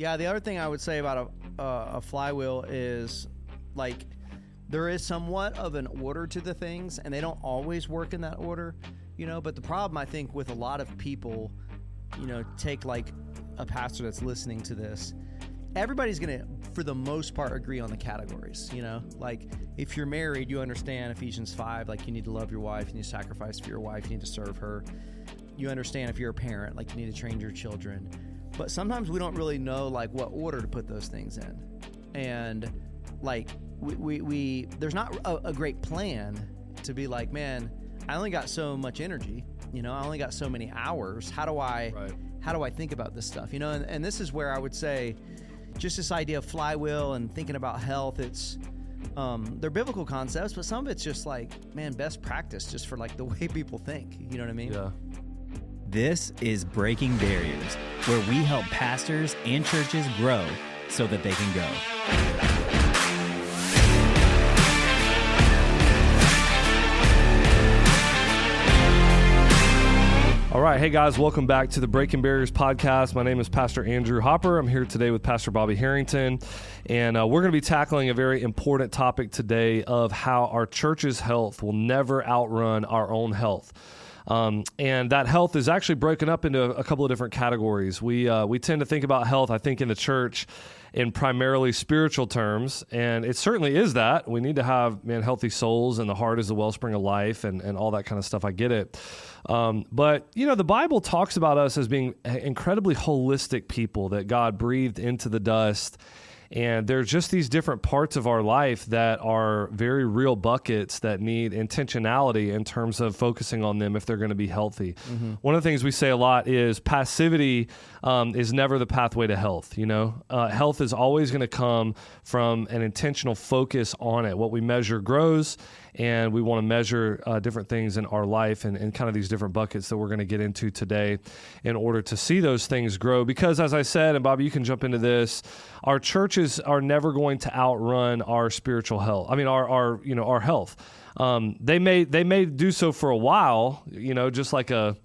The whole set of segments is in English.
Yeah, the other thing I would say about a flywheel is, like, there is somewhat of an order to the things, and they don't always work in that order, but the problem, I think, with a lot of people, take like a pastor that's listening to this, everybody's going to, for the most part, agree on the categories, like if you're married, you understand Ephesians 5, like you need to love your wife, you need to sacrifice for your wife, you need to serve her. You understand if you're a parent, like you need to train your children. But sometimes we don't really know like what order to put those things in. And like we there's not a great plan to be like, man, I only got so much energy, I only got so many hours. How do I think about this stuff? And this is where I would say just this idea of flywheel and thinking about health, it's they're biblical concepts, but some of it's just like, man, best practice just for like the way people think. You know what I mean? Yeah. This is Breaking Barriers, where we help pastors and churches grow so that they can go. All right. Hey, guys. Welcome back to the Breaking Barriers podcast. My name is Pastor Andrew Hopper. I'm here today with Pastor Bobby Harrington, and we're going to be tackling a very important topic today of how our church's health will never outrun our own health. And that health is actually broken up into a couple of different categories. We tend to think about health, I think, in the church in primarily spiritual terms, and it certainly is that. We need to have, healthy souls, and the heart is the wellspring of life, and all that kind of stuff. I get it. But, the Bible talks about us as being incredibly holistic people that God breathed into the dust. And there's just these different parts of our life that are very real buckets that need intentionality in terms of focusing on them if they're going to be healthy. Mm-hmm. One of the things we say a lot is passivity is never the pathway to health. Health is always going to come from an intentional focus on it. What we measure grows, and we want to measure different things in our life and kind of these different buckets that we're going to get into today in order to see those things grow. Because as I said, and Bobby, you can jump into this, our churches are never going to outrun our spiritual health. I mean, our health. They may do so for a while, just like the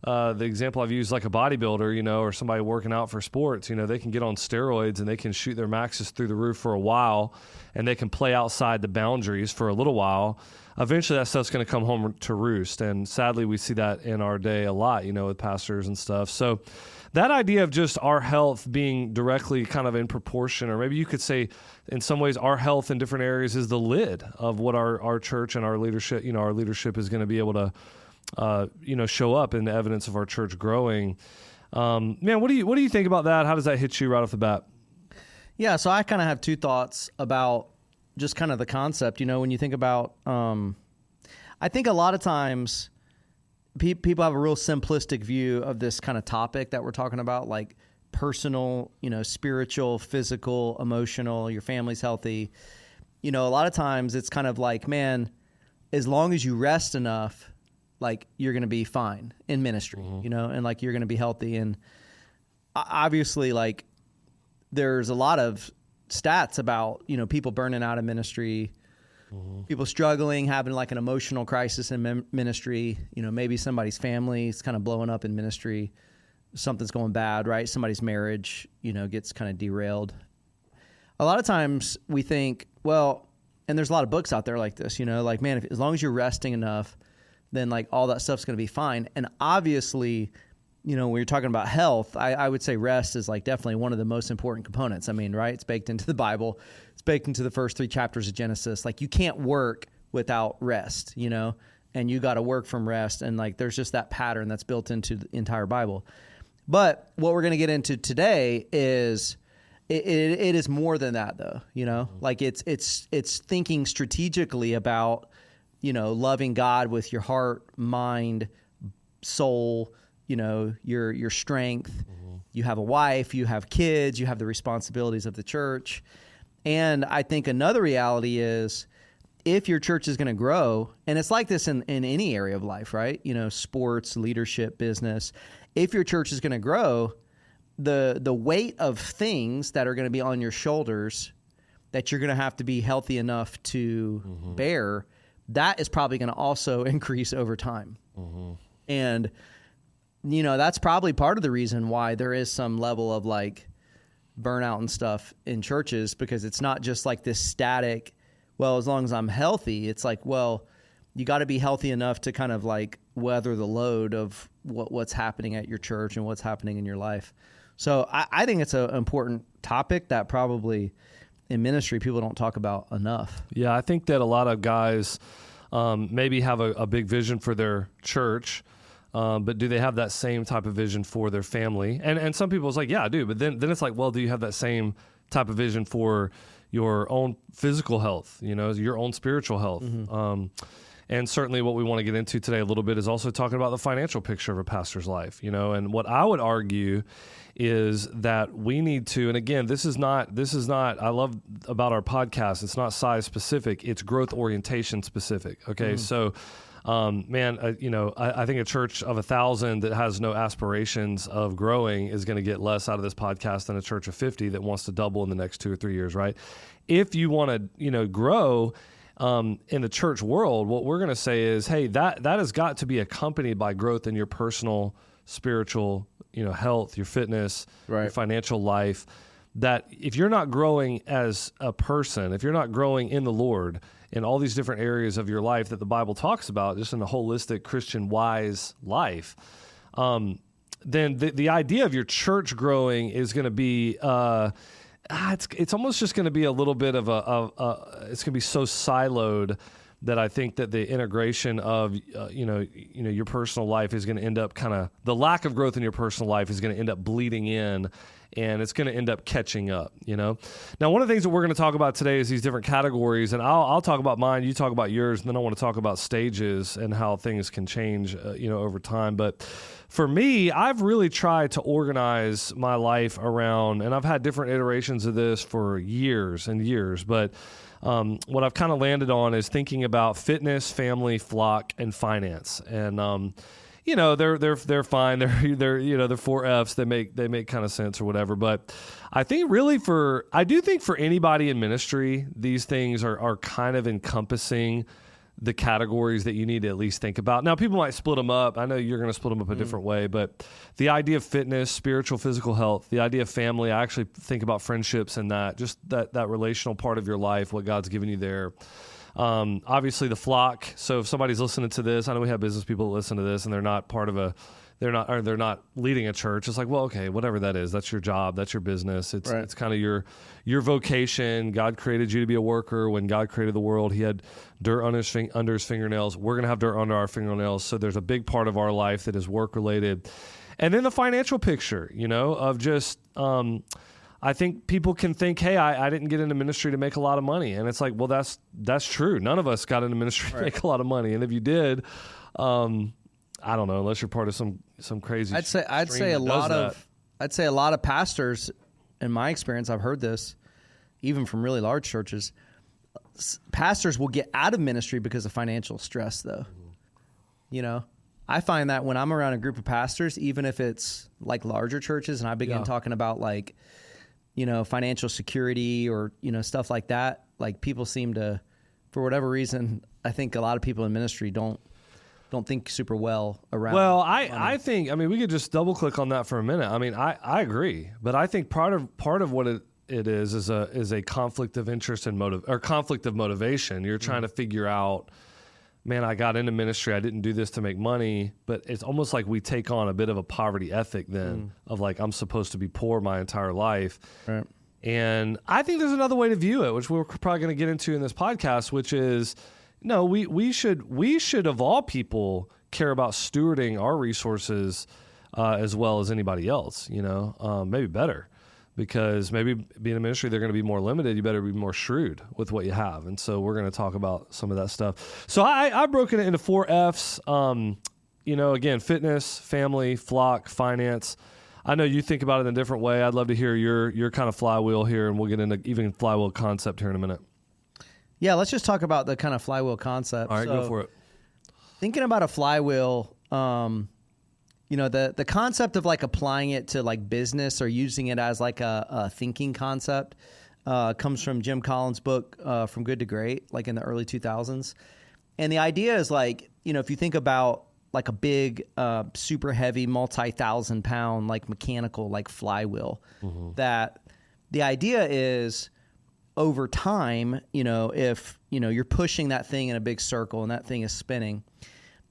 example I've used, like a bodybuilder, or somebody working out for sports, they can get on steroids and they can shoot their maxes through the roof for a while, and they can play outside the boundaries for a little while. Eventually that stuff's going to come home to roost. And sadly, we see that in our day a lot, with pastors and stuff. So that idea of just our health being directly kind of in proportion, or maybe you could say in some ways our health in different areas is the lid of what our church and our leadership, our leadership is going to be able to show up in the evidence of our church growing. What do you think about that? How does that hit you right off the bat? Yeah, so I kind of have two thoughts about just kind of the concept. When you think about, I think a lot of times people have a real simplistic view of this kind of topic that we're talking about, like personal, spiritual, physical, emotional, your family's healthy. A lot of times it's kind of like, man, as long as you rest enough, like you're going to be fine in ministry, mm-hmm. And like you're going to be healthy. And obviously, like there's a lot of stats about, people burning out in ministry, mm-hmm. people struggling, having like an emotional crisis in ministry, maybe somebody's family is kind of blowing up in ministry, something's going bad, right? Somebody's marriage, gets kind of derailed. A lot of times we think, well, and there's a lot of books out there like this, like, man, as long as you're resting enough, then like all that stuff's going to be fine. And obviously, when you're talking about health, I would say rest is like definitely one of the most important components. I mean, right? It's baked into the Bible. It's baked into the first 3 chapters of Genesis. Like you can't work without rest, and you got to work from rest. And like, there's just that pattern that's built into the entire Bible. But what we're going to get into today is it is more than that though, mm-hmm. like it's thinking strategically about, loving God with your heart, mind, soul, your strength. Mm-hmm. You have a wife, you have kids, you have the responsibilities of the church. And I think another reality is if your church is going to grow, and it's like this in any area of life, right? Sports, leadership, business. If your church is going to grow, the weight of things that are going to be on your shoulders that you're going to have to be healthy enough to mm-hmm. bear, that is probably going to also increase over time. Mm-hmm. And, that's probably part of the reason why there is some level of like, burnout and stuff in churches, because it's not just like this static, well, as long as I'm healthy. It's like, well, you got to be healthy enough to kind of like weather the load of what's happening at your church and what's happening in your life. So I think it's an important topic that probably in ministry people don't talk about enough. Yeah, I think that a lot of guys maybe have a big vision for their church, but do they have that same type of vision for their family? And some people it's like, yeah, I do. But then it's like, well, do you have that same type of vision for your own physical health, your own spiritual health? Mm-hmm. And certainly what we want to get into today a little bit is also talking about the financial picture of a pastor's life, and what I would argue is that we need to, and again, this is not, I love about our podcast, it's not size specific, it's growth orientation specific. Okay. Mm-hmm. So, I think a church of 1,000 that has no aspirations of growing is going to get less out of this podcast than a church of 50 that wants to double in the next 2 or 3 years. Right. If you want to, grow, in the church world, what we're going to say is, hey, that has got to be accompanied by growth in your personal, spiritual, health, your fitness, right, your financial life. That if you're not growing as a person, if you're not growing in the Lord in all these different areas of your life that the Bible talks about, just in a holistic Christian wise life, then the idea of your church growing is going to be it's almost just going to be a little bit of it's going to be so siloed that I think that the integration of your personal life is going to end up the lack of growth in your personal life is going to end up bleeding in, and it's going to end up catching up. Now, one of the things that we're going to talk about today is these different categories, and I'll talk about mine, you talk about yours, and then I want to talk about stages and how things can change over time. But for me, I've really tried to organize my life around, and I've had different iterations of this for years and years, but what I've kind of landed on is thinking about fitness, family, flock, and finance. And they're fine. They're 4 F's. They make kind of sense or whatever. But I think really for anybody in ministry, these things are kind of encompassing the categories that you need to at least think about. Now, people might split them up. I know you're going to split them up a different way, but the idea of fitness, spiritual, physical health, the idea of family, I actually think about friendships and just that relational part of your life, what God's given you there. Obviously the flock. So if somebody's listening to this, I know we have business people that listen to this and they're not part of they're not leading a church. It's like, well, okay, whatever that is, that's your job, that's your business. It's right. It's kind of your vocation. God created you to be a worker. When God created the world, he had dirt under his fingernails. We're going to have dirt under our fingernails. So there's a big part of our life that is work related. And then the financial picture, of just, I think people can think, hey, I didn't get into ministry to make a lot of money. And it's like, well, that's true. None of us got into ministry to make a lot of money. And if you did, I don't know, unless you're part of some crazy. I'd say a lot of pastors, in my experience, I've heard this, even from really large churches. Pastors will get out of ministry because of financial stress, though. I find that when I'm around a group of pastors, even if it's like larger churches, and I begin talking about like, financial security or stuff like that, like people seem to, for whatever reason, I think a lot of people in ministry don't think super well around. Well, I think, we could just double click on that for a minute. I agree, but I think part of what it is a conflict of interest and conflict of motivation. You're trying to figure out, man, I got into ministry. I didn't do this to make money, but it's almost like we take on a bit of a poverty ethic then of like, I'm supposed to be poor my entire life. Right. And I think there's another way to view it, which we're probably going to get into in this podcast, which is, no, we should of all people care about stewarding our resources as well as anybody else, maybe better, because maybe being in ministry, they're going to be more limited. You better be more shrewd with what you have. And so we're going to talk about some of that stuff. So I've broken it into 4 F's, again, fitness, family, flock, finance. I know you think about it in a different way. I'd love to hear your kind of flywheel here, and we'll get into even flywheel concept here in a minute. Yeah, let's just talk about the kind of flywheel concept. All right, go for it. Thinking about a flywheel, the concept of like applying it to like business or using it as like a thinking concept comes from Jim Collins' book, From Good to Great, like in the early 2000s. And the idea is like, if you think about like a big, super heavy, multi-1,000-pound, like mechanical, like flywheel that the idea is over time, if, you're pushing that thing in a big circle and that thing is spinning,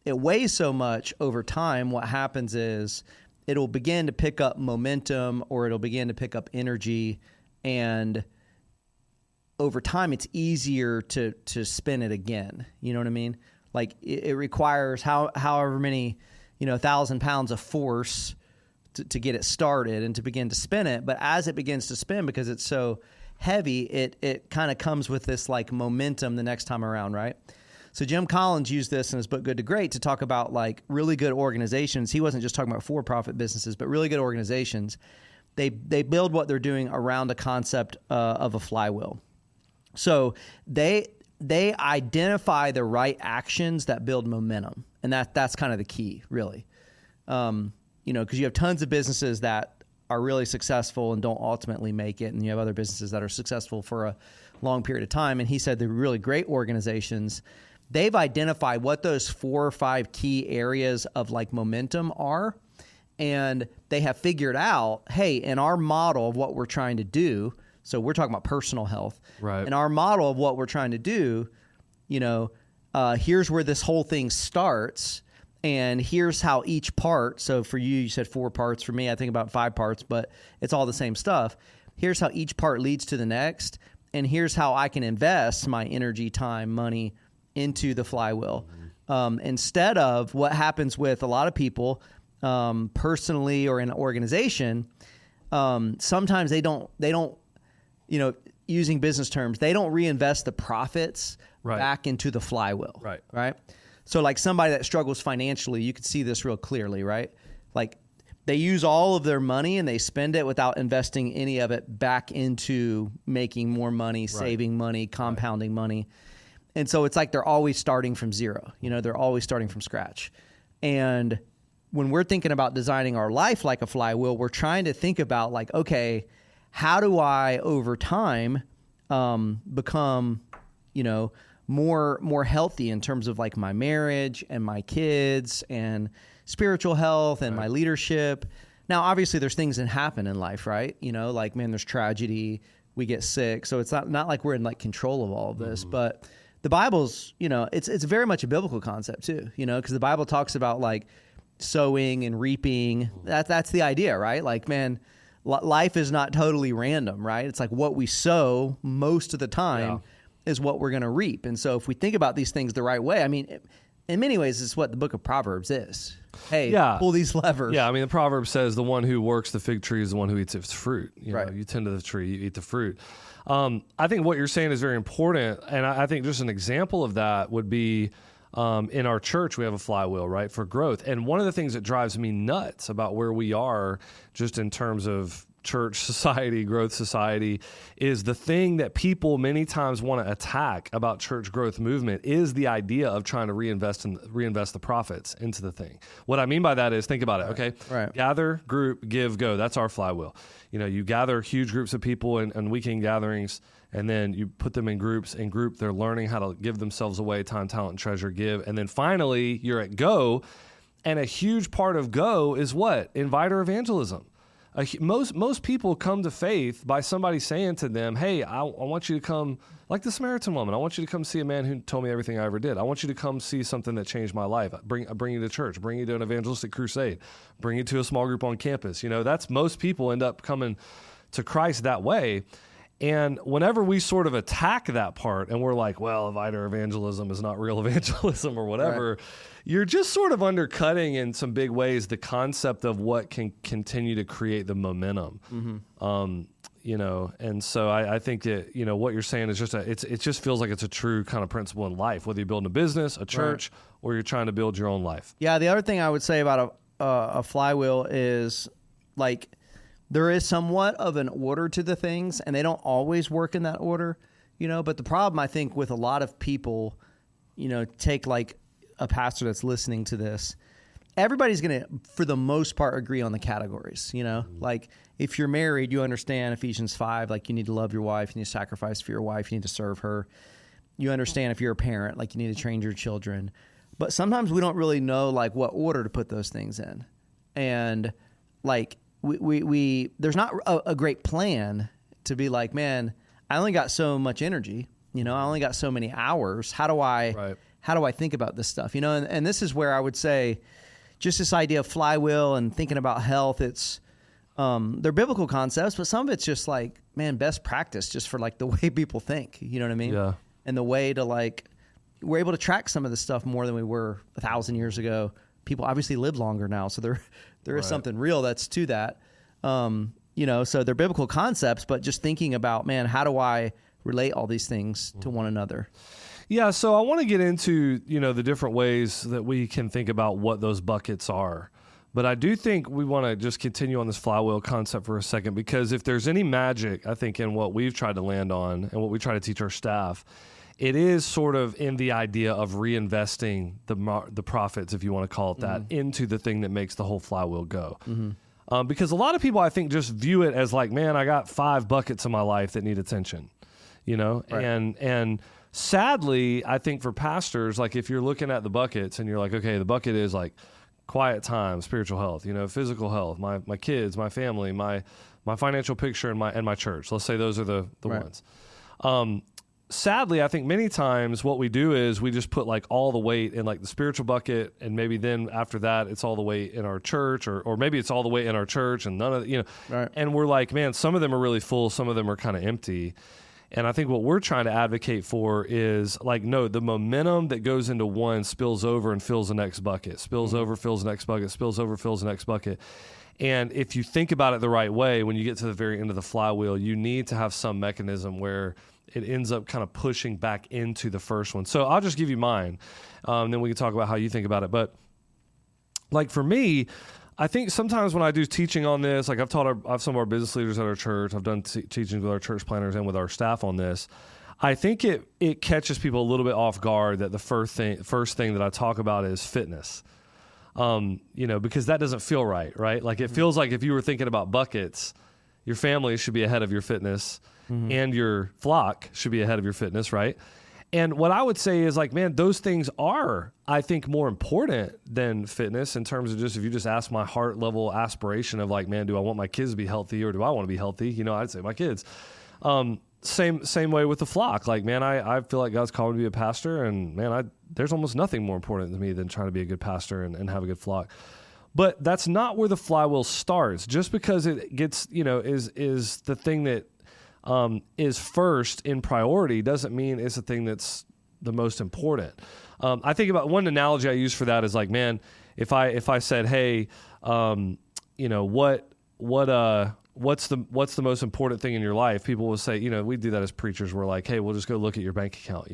it weighs so much over time. What happens is it'll begin to pick up momentum, or it'll begin to pick up energy, and over time it's easier to spin it again. You know what I mean? Like it requires however many, 1,000 pounds of force to get it started and to begin to spin it. But as it begins to spin, because it's so heavy, it kind of comes with this like momentum the next time around, right? So Jim Collins used this in his book Good to Great to talk about like really good organizations. He wasn't just talking about for-profit businesses, but really good organizations. They build what they're doing around a concept of a flywheel. So they identify the right actions that build momentum, and that's kind of the key, really. Because you have tons of businesses that are really successful and don't ultimately make it, and you have other businesses that are successful for a long period of time. And he said the really great organizations, they've identified what those 4 or 5 key areas of like momentum are, and they have figured out, hey, in our model of what we're trying to do, so we're talking about personal health. Right. In our model of what we're trying to do, here's where this whole thing starts, and here's how each part, so for you said 4 parts. For me, I think about 5 parts, but it's all the same stuff. Here's how each part leads to the next, and here's how I can invest my energy, time, money into the flywheel. Instead of what happens with a lot of people, personally or in an organization, sometimes they don't, using business terms, they don't reinvest the profits back into the flywheel. Right. So like somebody that struggles financially, you could see this real clearly, right? Like they use all of their money and they spend it without investing any of it back into making more money, saving money, compounding money. And so it's like they're always starting from zero. They're always starting from scratch. And when we're thinking about designing our life like a flywheel, we're trying to think about like, okay, how do I over time become, more healthy in terms of like my marriage and my kids and spiritual health and my leadership. Now, obviously there's things that happen in life, right? Like, man, there's tragedy, we get sick. So it's not like we're in like control of all of this, but the Bible's, it's very much a biblical concept too, because the Bible talks about like sowing and reaping. That's the idea, right? Like, man, life is not totally random, right? It's like what we sow most of the time is what we're going to reap. And so if we think about these things the right way, I mean, in many ways, it's what the book of Proverbs is. Hey, pull these levers. Yeah, I mean, the proverb says the one who works the fig tree is the one who eats its fruit. You tend to the tree, you eat the fruit. I think what you're saying is very important, and I think just an example of that would be in our church, we have a flywheel, right, for growth. And one of the things that drives me nuts about where we are just in terms of church society, growth society, is the thing that people many times want to attack about church growth movement is the idea of trying to reinvest the profits into the thing. What I mean by that is, think about it, okay? Right. Gather, group, give, go. That's our flywheel. You gather huge groups of people in weekend gatherings, and then you put them in groups. In group, they're learning how to give themselves away, time, talent, and treasure, give. And then finally, you're at go, and a huge part of go is what? Inviter evangelism. Most people come to faith by somebody saying to them, hey, I want you to come, like the Samaritan woman, I want you to come see a man who told me everything I ever did. I want you to come see something that changed my life. I bring you to church, bring you to an evangelistic crusade, bring you to a small group on campus. That's most people end up coming to Christ that way. And whenever we sort of attack that part and we're like, well, inviter evangelism is not real evangelism or whatever, you're just sort of undercutting in some big ways the concept of what can continue to create the momentum. And so I think that, what you're saying is it just feels like it's a true kind of principle in life, whether you're building a business, a church, or you're trying to build your own life. Yeah. The other thing I would say about a flywheel is like, there is somewhat of an order to the things, and they don't always work in that order, but the problem I think with a lot of people, take like a pastor that's listening to this, everybody's going to, for the most part, agree on the categories, like if you're married, you understand Ephesians 5, like you need to love your wife, you need to sacrifice for your wife, you need to serve her. You understand if you're a parent, like you need to train your children, but sometimes we don't really know like what order to put those things in. And like, we there's not a great plan to be like, man, I only got so much energy, I only got so many hours. How do I think about this stuff? And this is where I would say just this idea of flywheel and thinking about health, it's, they're biblical concepts, but some of it's just like, man, best practice just for like the way people think, you know what I mean? Yeah. And the way to like, we're able to track some of this stuff more than we were 1,000 years ago. People obviously live longer now. So there is something real that's to that. So they're biblical concepts, but just thinking about, man, how do I relate all these things to one another? Yeah. So I want to get into, the different ways that we can think about what those buckets are. But I do think we want to just continue on this flywheel concept for a second, because if there's any magic, I think, in what we've tried to land on and what we try to teach our staff, it is sort of in the idea of reinvesting the profits, if you want to call it that, into the thing that makes the whole flywheel go. Because a lot of people, I think, just view it as like, man, I got 5 buckets in my life that need attention, Right. And sadly, I think for pastors, like if you're looking at the buckets and you're like, okay, the bucket is like quiet time, spiritual health, physical health, my kids, my family, my financial picture, and my church. Let's say those are the ones. Sadly, I think many times what we do is we just put like all the weight in like the spiritual bucket, and maybe then after that it's all the weight in our church, or maybe it's all the weight in our church and none of the, Right. And we're like, man, some of them are really full, some of them are kind of empty. And I think what we're trying to advocate for is like, no, the momentum that goes into one spills over and fills the next bucket, spills over, fills the next bucket, spills over, fills the next bucket. And if you think about it the right way, when you get to the very end of the flywheel, you need to have some mechanism where it ends up kind of pushing back into the first one. So I'll just give you mine. Then we can talk about how you think about it. But like for me, I think sometimes when I do teaching on this, like I've some of our business leaders at our church, I've done teachings with our church planners and with our staff on this. I think it catches people a little bit off guard that the first thing that I talk about is fitness. Because that doesn't feel right? Like it feels like if you were thinking about buckets, your family should be ahead of your fitness. And your flock should be ahead of your fitness, right? And what I would say is like, man, those things are, I think, more important than fitness in terms of just, if you just ask my heart level aspiration of like, man, do I want my kids to be healthy or do I want to be healthy? I'd say my kids. Same way with the flock. Like, man, I feel like God's called me to be a pastor, and man, there's almost nothing more important to me than trying to be a good pastor and have a good flock. But that's not where the flywheel starts. Just because it gets, is the thing that is first in priority doesn't mean it's the thing that's the most important. I think about one analogy I use for that is like, man, if I said, hey, what's the most important thing in your life? People will say, we do that as preachers. We're like, hey, we'll just go look at your bank account,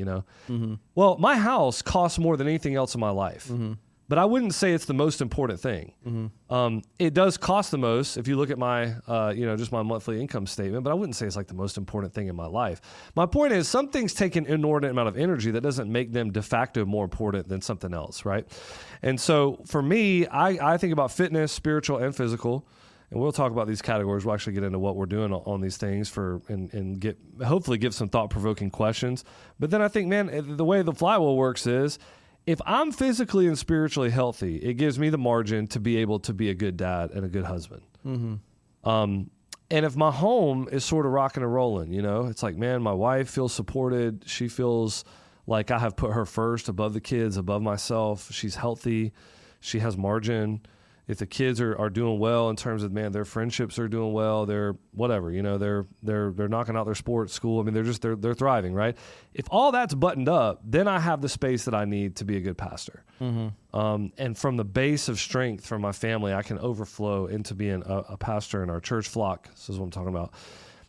Well, my house costs more than anything else in my life. But I wouldn't say it's the most important thing. It does cost the most if you look at my, just my monthly income statement, but I wouldn't say it's like the most important thing in my life. My point is, some things take an inordinate amount of energy that doesn't make them de facto more important than something else, right? And so for me, I think about fitness, spiritual and physical, and we'll talk about these categories. We'll actually get into what we're doing on these things and hopefully give some thought-provoking questions. But then I think, man, the way the flywheel works is, if I'm physically and spiritually healthy, it gives me the margin to be able to be a good dad and a good husband. And if my home is sort of rocking and rolling, it's like, man, my wife feels supported. She feels like I have put her first, above the kids, above myself. She's healthy. She has margin. If the kids are doing well in terms of, man, their friendships are doing well, they're whatever, they're knocking out their sports, school. I mean, they're thriving, right? If all that's buttoned up, then I have the space that I need to be a good pastor. And from the base of strength from my family, I can overflow into being a pastor in our church flock. This is what I'm talking about.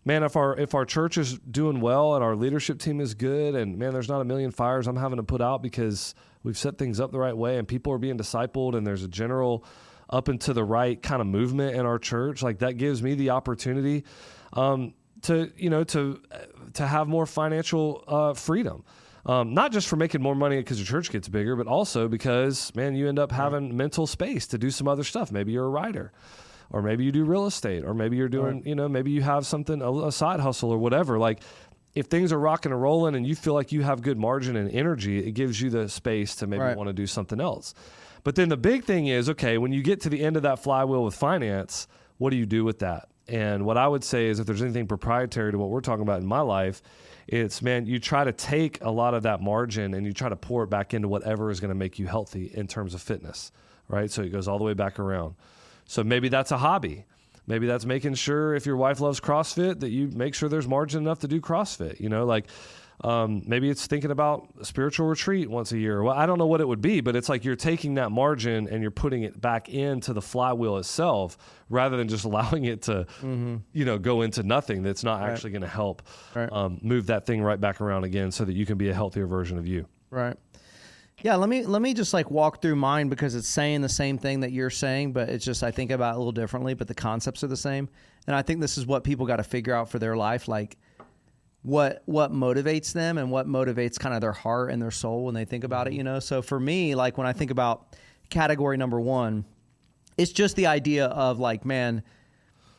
Man, if our church is doing well and our leadership team is good, and man, there's not a million fires I'm having to put out because we've set things up the right way and people are being discipled and there's a general up and to the right kind of movement in our church, like that gives me the opportunity to have more financial freedom. Not just for making more money because your church gets bigger, but also because, man, you end up having mental space to do some other stuff. Maybe you're a writer, or maybe you do real estate, or maybe you're doing, maybe you have something, a side hustle or whatever. Like, if things are rocking and rolling and you feel like you have good margin and energy, it gives you the space to maybe want to do something else. But then the big thing is, okay, when you get to the end of that flywheel with finance, what do you do with that? And what I would say is if there's anything proprietary to what we're talking about in my life, it's, man, you try to take a lot of that margin and you try to pour it back into whatever is going to make you healthy in terms of fitness, right? So it goes all the way back around. So maybe that's a hobby. Maybe that's making sure if your wife loves CrossFit that you make sure there's margin enough to do CrossFit, maybe it's thinking about a spiritual retreat once a year. Well, I don't know what it would be, but it's like you're taking that margin and you're putting it back into the flywheel itself rather than just allowing it to, go into nothing that's not actually going to help move that thing right back around again so that you can be a healthier version of you. Right. Yeah, let me just walk through mine because it's saying the same thing that you're saying, but it's just I think about it a little differently, but the concepts are the same. And I think this is what people got to figure out for their life, what motivates them and what motivates kind of their heart and their soul when they think about it, So for me, when I think about category number one, it's just the idea of man,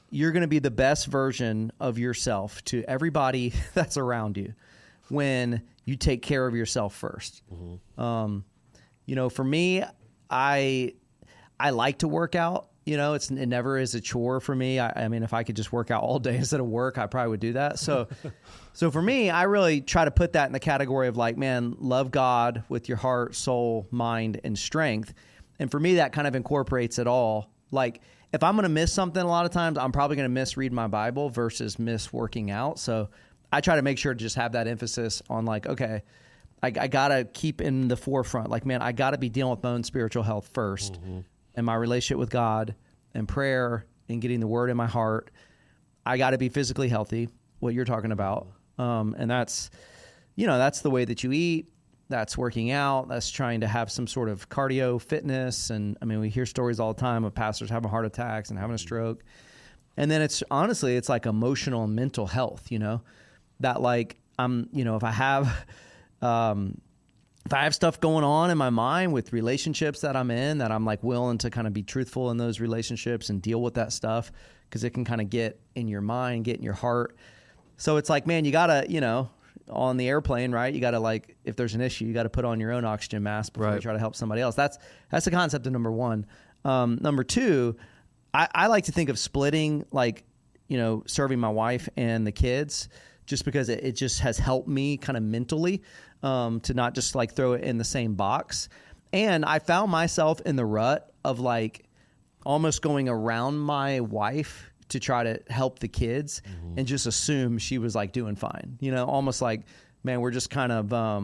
you're going to be the best version of yourself to everybody that's around you when you take care of yourself first. Mm-hmm. For me, I like to work out. It never is a chore for me. I mean, if I could just work out all day instead of work, I probably would do that. So for me, I really try to put that in the category of man, love God with your heart, soul, mind, and strength. And for me, that kind of incorporates it all. If I'm going to miss something a lot of times, I'm probably going to miss reading my Bible versus miss working out. So I try to make sure to just have that emphasis on okay, I got to keep in the forefront. Man, I got to be dealing with my own spiritual health first. Mm-hmm. And my relationship with God and prayer and getting the word in my heart. I got to be physically healthy, what you're talking about. And that's, that's the way that you eat. That's working out. That's trying to have some sort of cardio fitness. And I mean, we hear stories all the time of pastors having heart attacks and having a stroke. And then it's honestly, it's emotional and mental health, that I'm, if I have stuff going on in my mind with relationships that I'm in, that I'm willing to kind of be truthful in those relationships and deal with that stuff because it can kind of get in your mind, get in your heart. So it's man, you got to, on the airplane, right? You got to if there's an issue, you got to put on your own oxygen mask before you try to help somebody else. That's the concept of number one. Number two, I like to think of splitting, serving my wife and the kids, just because it just has helped me kind of mentally to not just throw it in the same box. And I found myself in the rut of almost going around my wife to try to help the kids and just assume she was doing fine, almost man, we're just kind of, I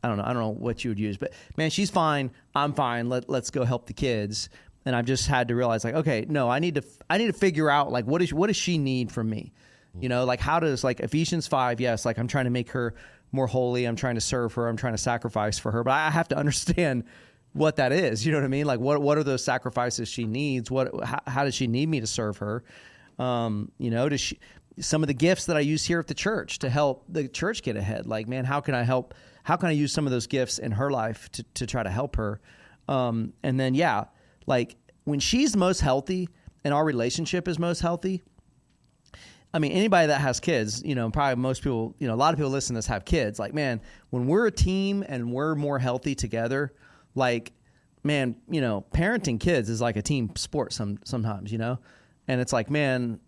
don't know what you would use, but man, she's fine. I'm fine. Let's go help the kids. And I've just had to realize okay, no, I need to figure out what does she need from me? How does Ephesians 5, yes, I'm trying to make her more holy. I'm trying to serve her. I'm trying to sacrifice for her, but I have to understand what that is. You know what I mean? What are those sacrifices she needs? How does she need me to serve her? Does she, some of the gifts that I use here at the church to help the church get ahead, man, how can I help? How can I use some of those gifts in her life to try to help her? And then, when she's most healthy and our relationship is most healthy, I mean, anybody that has kids, probably most people, a lot of people listening to this have kids. Man, when we're a team and we're more healthy together, man, parenting kids is a team sport sometimes, and it's man,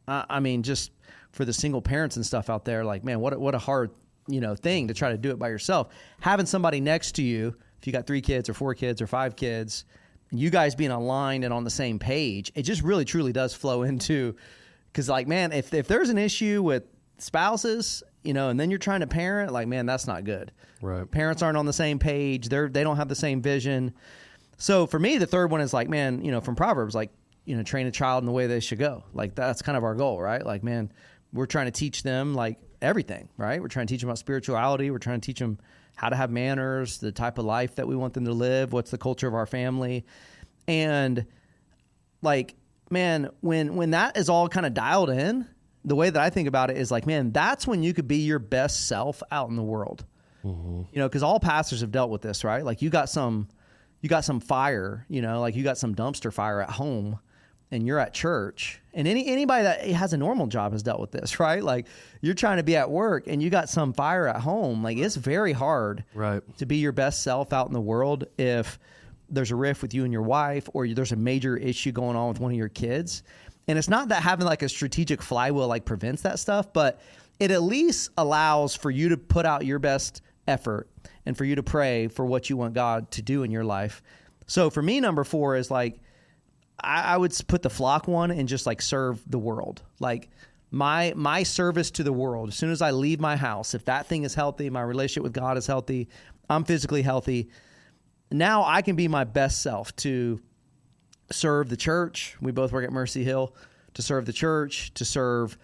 I mean, just for the single parents and stuff out there, man, what a hard, thing to try to do it by yourself. Having somebody next to you, if you got 3 kids or 4 kids or 5 kids, and you guys being aligned and on the same page, it just really truly does flow into. Because man, if there's an issue with spouses, and then you're trying to parent, man, that's not good. Right. Parents aren't on the same page. They don't have the same vision. So for me, the third one is man, from Proverbs, train a child in the way they should go. That's kind of our goal, right? Man, we're trying to teach them everything, right? We're trying to teach them about spirituality. We're trying to teach them how to have manners, the type of life that we want them to live, what's the culture of our family. And man, when that is all kind of dialed in, the way that I think about it is man, that's when you could be your best self out in the world. Mm-hmm. Because all pastors have dealt with this, right? You got some fire, you got some dumpster fire at home and you're at church, and anybody that has a normal job has dealt with this, right? You're trying to be at work and you got some fire at home. It's very hard to be your best self out in the world if there's a rift with you and your wife, or there's a major issue going on with one of your kids. And it's not that having like a strategic flywheel like prevents that stuff, but it at least allows for you to put out your best effort and for you to pray for what you want God to do in your life. So for me, number 4 is like, I would put the flock one and just like serve the world. Like my service to the world, as soon as I leave my house, if that thing is healthy, my relationship with God is healthy, I'm physically healthy, now I can be my best self to serve the church. We both work at Mercy Hill, to serve the church, to serve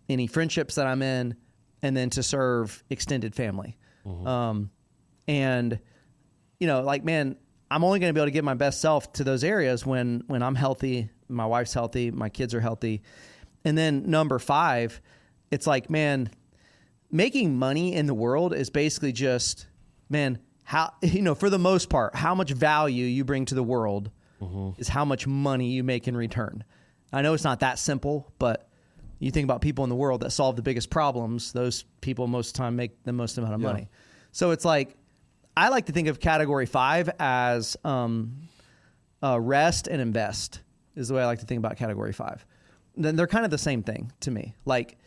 any friendships that I'm in, and then to serve extended family. Mm-hmm. And, you know, like, man, I'm only going to be able to give my best self to those areas when I'm healthy, my wife's healthy, my kids are healthy. And then number 5, it's like, man, making money in the world is basically just, man, how, you know, for the most part, how much value you bring to the world is how much money you make in return. I know it's not that simple, but you think about people in the world that solve the biggest problems, those people most of the time make the most amount of money. So it's like, I like to think of category 5 as rest and invest is the way I like to think about category 5. Then they're kind of the same thing to me. Like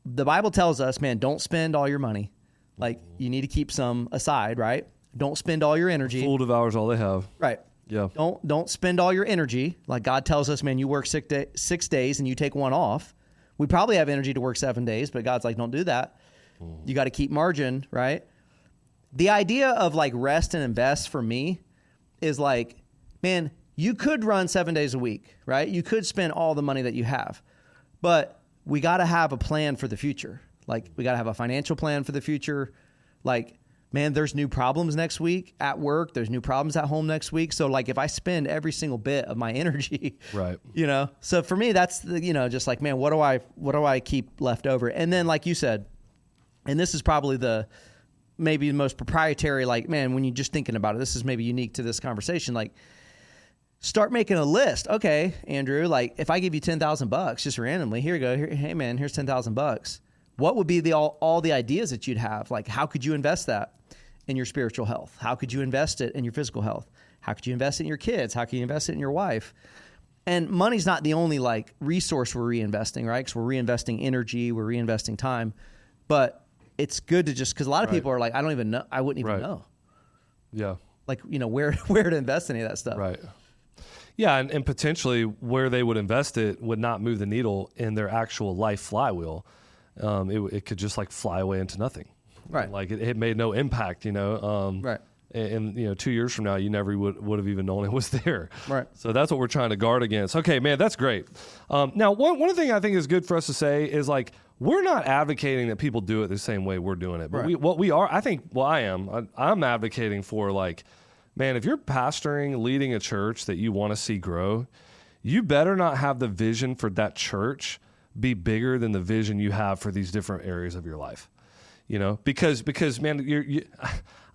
the Bible tells us, man, don't spend all your money. Like you need to keep some aside, right? Don't spend all your energy. Fool devours all they have. Right. Yeah. Don't spend all your energy. Like God tells us, man, you work 6 days and you take 1 off. We probably have energy to work 7 days, but God's like, don't do that. You got to keep margin, right? The idea of like rest and invest for me is like, man, you could run 7 days a week, right? You could spend all the money that you have, but we got to have a plan for the future. Like we got to have a financial plan for the future. Like, man, there's new problems next week at work. There's new problems at home next week. So like if I spend every single bit of my energy, right, you know, so for me, that's the, you know, just like, man, what do I keep left over? And then like you said, and this is probably maybe the most proprietary, like, man, when you're just thinking about it, this is maybe unique to this conversation. Like start making a list. Okay, Andrew, like if I give you $10,000 just randomly, here you go. Hey man, here's $10,000. What would be all the ideas that you'd have? Like, how could you invest that in your spiritual health? How could you invest it in your physical health? How could you invest it in your kids? How can you invest it in your wife? And money's not the only like resource we're reinvesting, right? Because we're reinvesting energy, we're reinvesting time. But it's good to just, because a lot of people are like, I don't even know, I wouldn't even know. Yeah. Like, you know, where to invest any of that stuff. Right. Yeah, and potentially where they would invest it would not move the needle in their actual life flywheel. It could just like fly away into nothing. Right. Like it made no impact, you know. Right. And you know, 2 years from now, you never would have even known it was there. Right. So that's what we're trying to guard against. Okay, man, that's great. Now, one thing I think is good for us to say is like, we're not advocating that people do it the same way we're doing it. But I'm advocating for like, man, if you're pastoring, leading a church that you want to see grow, you better not have the vision for that church be bigger than the vision you have for these different areas of your life. You know, because man,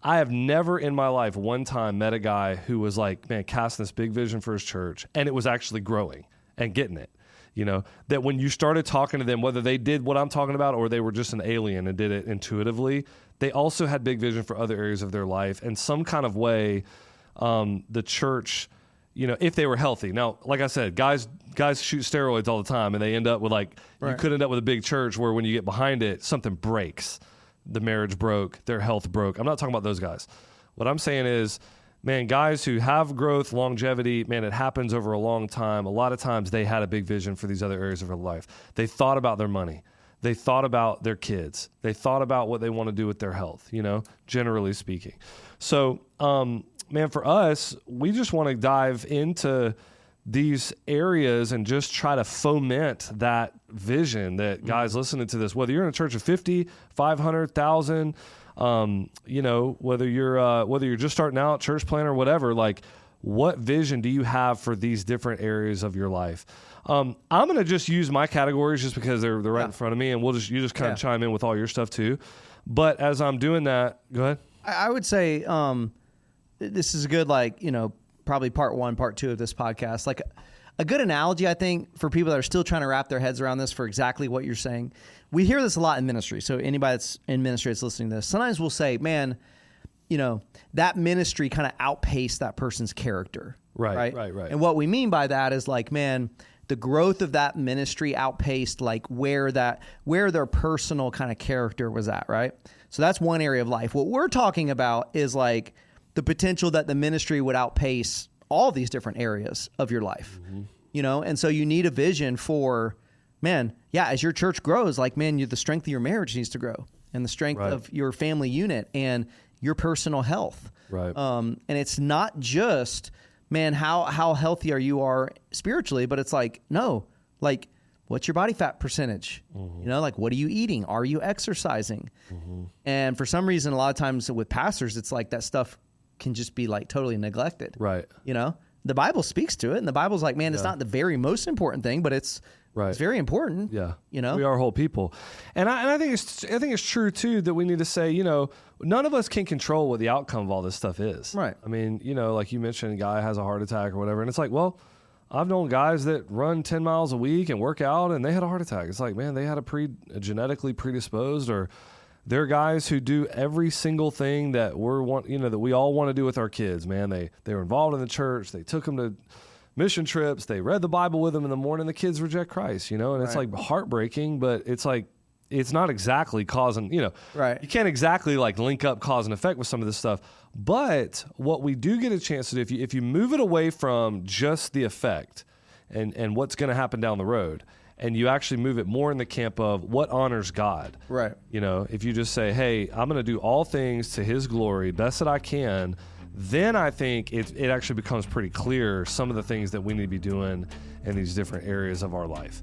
I have never in my life one time met a guy who was like, man, casting this big vision for his church, and it was actually growing and getting it. You know, that when you started talking to them, whether they did what I'm talking about or they were just an alien and did it intuitively, they also had big vision for other areas of their life. And some kind of way, the church, you know, if they were healthy. Now, like I said, guys shoot steroids all the time, and they end up with like, you could end up with a big church where when you get behind it, something breaks. The marriage broke, their health broke. I'm not talking about those guys. What I'm saying is, man, guys who have growth, longevity, man, it happens over a long time. A lot of times they had a big vision for these other areas of their life. They thought about their money. They thought about their kids. They thought about what they want to do with their health, you know, generally speaking. So, man, for us, we just want to dive into these areas and just try to foment that vision that guys listening to this, whether you're in a church of 50, 500,000, you know, whether you're just starting out, church planner, whatever, like what vision do you have for these different areas of your life? I'm going to just use my categories just because they're right in front of me, and you just kind of chime in with all your stuff too. But as I'm doing that, go ahead. I would say, this is a good, like, you know, probably part 1, part 2 of this podcast. Like a good analogy, I think, for people that are still trying to wrap their heads around this for exactly what you're saying. We hear this a lot in ministry. So anybody that's in ministry that's listening to this, sometimes we'll say, man, you know, that ministry kind of outpaced that person's character. Right. And what we mean by that is like, man, the growth of that ministry outpaced like where their personal kind of character was at, right? So that's one area of life. What we're talking about is like the potential that the ministry would outpace all these different areas of your life, you know? And so you need a vision for, man, yeah, as your church grows, like, man, the strength of your marriage needs to grow, and the strength of your family unit and your personal health. Right. And it's not just, man, how healthy you are spiritually, but it's like, no, like, what's your body fat percentage? You know, like, what are you eating? Are you exercising? And for some reason, a lot of times with pastors, it's like that stuff can just be like totally neglected. Right. You know, the Bible speaks to it, and the Bible's like, man, it's not the very most important thing, but it's very important. Yeah. You know, we are whole people. And I think it's true too, that we need to say, you know, none of us can control what the outcome of all this stuff is. Right. I mean, you know, like you mentioned, a guy has a heart attack or whatever. And it's like, well, I've known guys that run 10 miles a week and work out and they had a heart attack. It's like, man, they had a genetically predisposed, or they're guys who do every single thing that that we all want to do with our kids, man. They were involved in the church. They took them to mission trips. They read the Bible with them in the morning. The kids reject Christ, you know, and it's like heartbreaking, but it's like, it's not exactly causing, you know, you can't exactly like link up cause and effect with some of this stuff. But what we do get a chance to do, if you move it away from just the effect and what's going to happen down the road, and you actually move it more in the camp of what honors God. Right. You know, if you just say, hey, I'm going to do all things to his glory, best that I can, then I think it actually becomes pretty clear some of the things that we need to be doing in these different areas of our life.